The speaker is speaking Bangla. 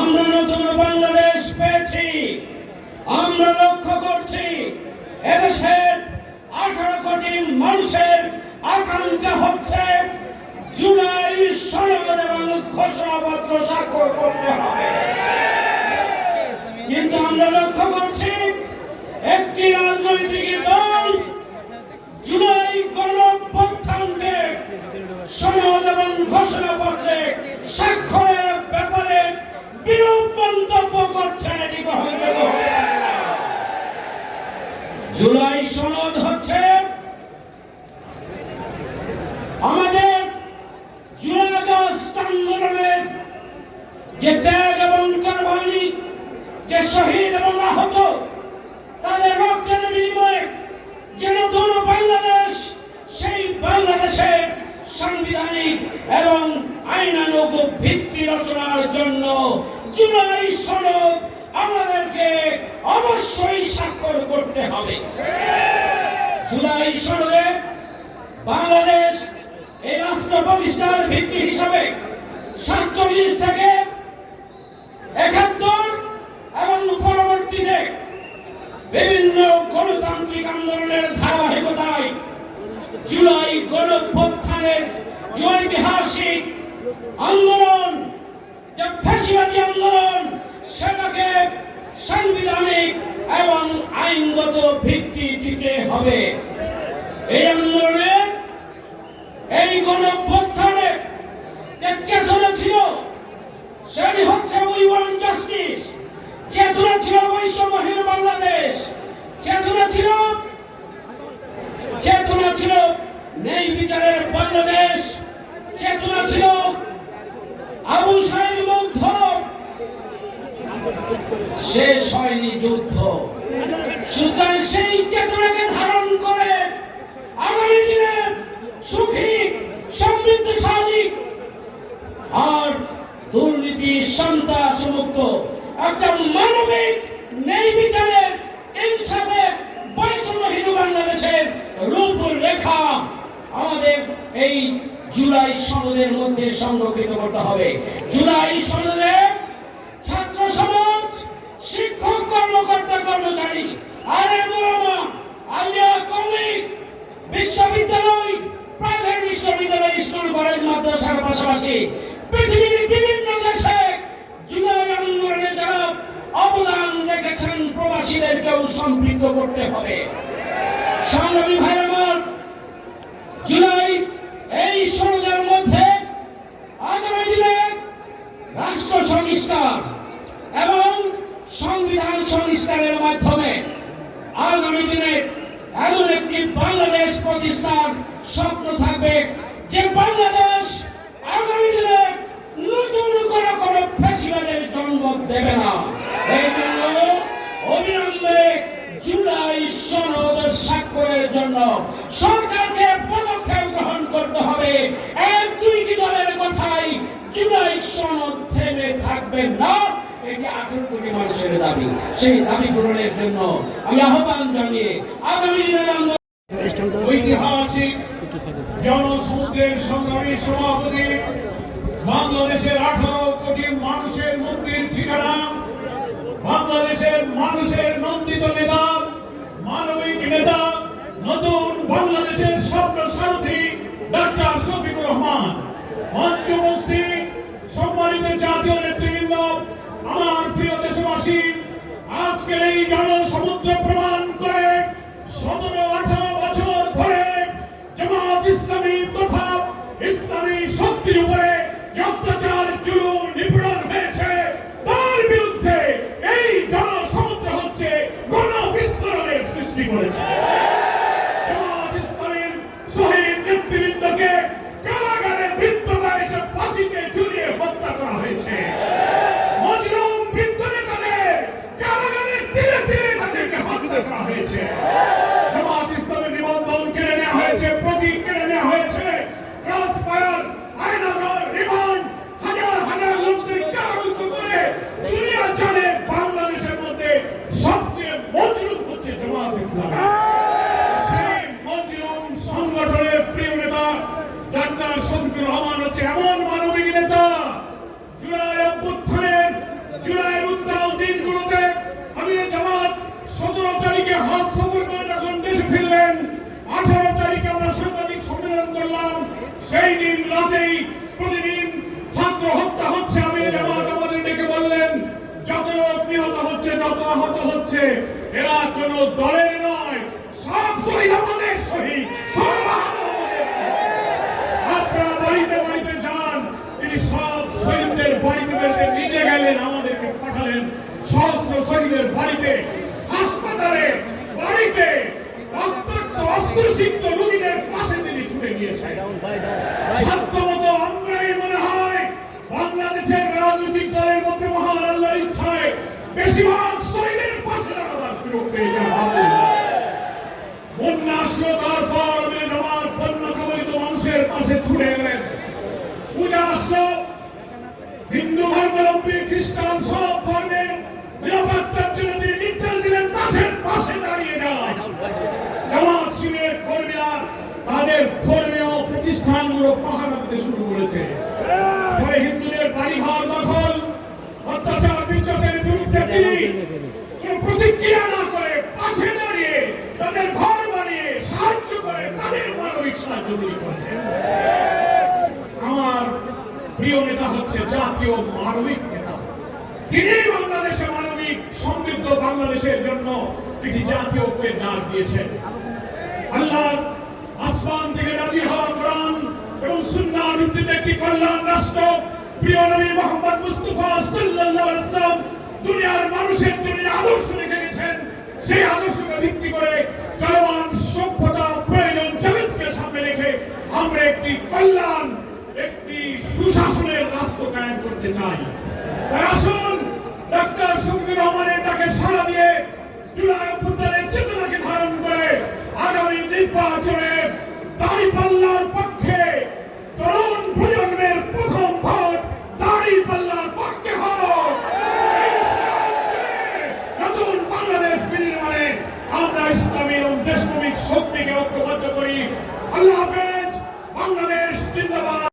আমরা নতুন বাংলাদেশ পেয়েছি। আমরা লক্ষ্য করছি এদেশের 18 কোটি মানুষের আকাঙ্ক্ষা হচ্ছে জুলাই সনদ এবং ঘোষণাপত্র স্বাক্ষর করতে হবে। কিন্তু আমরা লক্ষ্য করছি একটি রাজনৈতিক দল জুলাই গণঅভ্যুত্থানকে সনদ এবং ঘোষণাপত্রে স্বাক্ষরের ব্যাপারে বিরূপ মন্তব্য করছেন। এটি গ্রহণযোগ্য হবে না। জুলাই সনদ হচ্ছে আমাদের জুলাই আগস্ট আন্দোলনের যে ত্যাগ এবং কোরবানি, যে শহীদ এবং আহত, তাদের রক্তের বিনিময়ে যে নতুন বাংলাদেশ, সেই বাংলাদেশের সাংবিধানিক এবং আইনানুগ ভিত্তি রচনার জন্য জুলাই সনদ আমাদেরকে অবশ্যই স্বাক্ষর করতে হবে। জুলাই সনদে বাংলাদেশ এই রাষ্ট্র প্রতিষ্ঠার ভিত্তি হিসাবে 47 থেকে 71 এবং পরবর্তীতে বিভিন্ন গণতান্ত্রিক আন্দোলনের ধারাবাহিকতায় জুলাই গণঅভ্যুত্থানের যে ঐতিহাসিক আন্দোলন, যে ফ্যাসিবাদী আন্দোলন, সেটাকে সাংবিধানিক এবং আইনগত ভিত্তি দিতে হবে। এই আন্দোলনে, এই গণঅভ্যুত্থানে যে চেতনা ছিল সেটি হচ্ছে উই ওয়ান্ট জাস্টিস। চেতনা ছিল বৈষম্যহীন বাংলাদেশ। চেতনা ছিল ন্যায় বিচারের বাংলাদেশ। চেতনা ছিল আবু সাইদ মুগ্ধ। শেষ হয়নি যুদ্ধ। সুতরাং সেই চেতনাকে ধারণ করে আগামী দিনে সুখী, সমৃদ্ধশালী আর দুর্নীতি সন্ত্রাস মুক্ত একটা মানবিক ন্যায় বিচারের, ইনসাফের, বৈষম্যহীন বাংলাদেশের রূপরেখা আমাদের এই জুলাই সনদের মধ্যে সংরক্ষিত করতে হবে। জুলাই সনদে ছাত্র সমাজ, শিক্ষক, কর্মকর্তা, কর্মচারী, আলেম ওলামা, আলিয়া কওমি, বিশ্ববিদ্যালয়, প্রাইভেট বিশ্ববিদ্যালয়, স্কুল, কলেজ, মাদ্রাসার পাশাপাশি পৃথিবীর বিভিন্ন দেশে জুলাই আন্দোলনে যারা অবদান রেখেছেন প্রবাসীদেরকেও সম্পৃক্ত করতে হবে। সংগ্রামী ভাই আমার, জুলাই এই সনদের মধ্যে আগামী দিনে রাষ্ট্র সংস্কার এবং সংবিধান সংস্কারের মাধ্যমে আগামী দিনে এমন একটি বাংলাদেশ প্রতিষ্ঠার স্বপ্ন থাকবে যে বাংলাদেশ আগামী দিনে নতুন কোনো ফ্যাসিবাদের জন্ম দেবে না। এই জন্য অবিলম্বে জুলাই সনদ স্বাক্ষরের জন্য সরকারকে পদক্ষেপ গ্রহণ করতে হবে। এক দুইটি দলের কথাই জুলাই সনদ থেমে থাকবে না। এটি 18 কোটি মানুষের দাবি। সেই দাবি পূরণের জন্য আমি আহ্বান জানিয়ে আগামী দিনের ঐতিহাসিক জনসমুদ্রের সংগ্রামী সভাপতি, বাংলাদেশের 18 কোটি মানুষের মুক্তির ঠিকানা, বাংলাদেশের মানুষের নন্দিত নেতা, মানবিক নেতা, নতুন বাংলাদেশের স্বপ্ন সারথী ডাক্তার শফিকুর রহমান, মঞ্চমস্তি সম্মানিত জাতীয় নেতৃবৃন্দ, আমার প্রিয় দেশবাসী, আজকের এই জনসমুদ্র প্রমাণ করে 17-18 বছর ধরে জামাত ইসলামী তথা ইসলামী শক্তির উপরে যে অত্যাচার, জুলুম, নিপীড়ন হয়েছে, তার বিরুদ্ধে এই জনসমুদ্র হচ্ছে গণবিস্ফোরণের সৃষ্টি করেছে। জামাত ইসলামীর শহীদ নেতৃবৃন্দকে কারাগারে বৃত্ততায় এসে ফাঁসিতে ঝুলিয়ে হত্যা করা হয়েছে। মজলুম বৃত্ত নেতাদের কারাগারে তিলে তিলে তাদেরকে হত্যা করা হয়েছে। জামাত ইসলামের নিবন্ধন কেড়ে নেওয়া হয়েছে, প্রতীক কেড়ে নেওয়া হয়েছে, ক্রস ফায়ার, আয়না উদ্বোধন করলাম সেই দিন রাতেই প্রতিদিন ছাত্র হত্যা হচ্ছে। আমির জামাত আমাদের ডেকে বললেন, যত লোক নিহত হচ্ছে, যত আহত হচ্ছে, এরা কোন দলের নয়, সব শহীদ আমাদের শহীদ, সব আহত আমাদের। আপনারা বাড়িতে বাড়িতে যান। তিনি সব শহীদদের বাড়িতে বাড়িতে নিজে গেলেন, আমাদেরকে পাঠালেন সহস্র শহীদের বাড়িতে, হাসপাতালে, বাড়িতে, রক্তাক্ত অস্ত্রসিক্ত রোগীদের পাশে তিনি ছুটে গিয়েছেন। সাধ্যমতো আমরাই মনে হয় বাংলাদেশের রাজনৈতিক দলের মধ্যে মহান আল্লাহর ইচ্ছায় বেশিরভাগ শহীদের পাশে দাঁড়াবার সুযোগ পেয়ে যান। বন্যা আসলো, তারপর আমির জামাত বন্যা কবলিত মানুষের পাশে ছুটে গেলেন। পূজা আসলো, হিন্দু ধর্মাবলম্বী, খ্রিস্টান, সব ধর্মের নিরাপত্তার জন্য তিনি নির্দেশ দিলেন তাদের পাশে দাঁড়িয়ে যায়। জামাত শিবিরের কর্মীরা তাদের ধর্মীয় প্রতিষ্ঠানগুলো পাহারা দিতে শুরু করেছে। ফলে হিন্দুদের বাড়িঘর দখল, অত্যাচার, নির্যাতনের বিরুদ্ধে তিনি কোনো প্রতিক্রিয়া না করে পাশে দাঁড়িয়ে তাদের ঘর বানিয়ে সাহায্য করে, তাদের মানবিক সাহায্য তিনি করেছেন। আমার প্রিয় নেতা হচ্ছে জাতীয় মানবিক নেতা। তিনি বাংলাদেশে মানবিক সমৃদ্ধ বাংলাদেশের জন্য একটি জাতীয় ঐক্যের ডাক দিয়েছেন। আল্লাহ আসমান থেকে নাযিল হওয়া কোরআন এবং সুন্নাহর ভিত্তিতে একটি কল্যাণ রাষ্ট্র প্রিয় নবী মুহাম্মদ মুস্তাফা সাল্লাল্লাহু আলাইহি ওয়াসাল্লাম দুনিয়ার মানুষের জন্য আদর্শ রেখে গেছেন। সেই আদর্শকে ভিত্তি করে চলমান সভ্যতা, প্রয়োজন, চ্যালেঞ্জকে সামনে রেখে আমরা একটি কল্যাণ, একটি সুশাসনের রাষ্ট্র কায়েম করতে চাই। তাই আসুন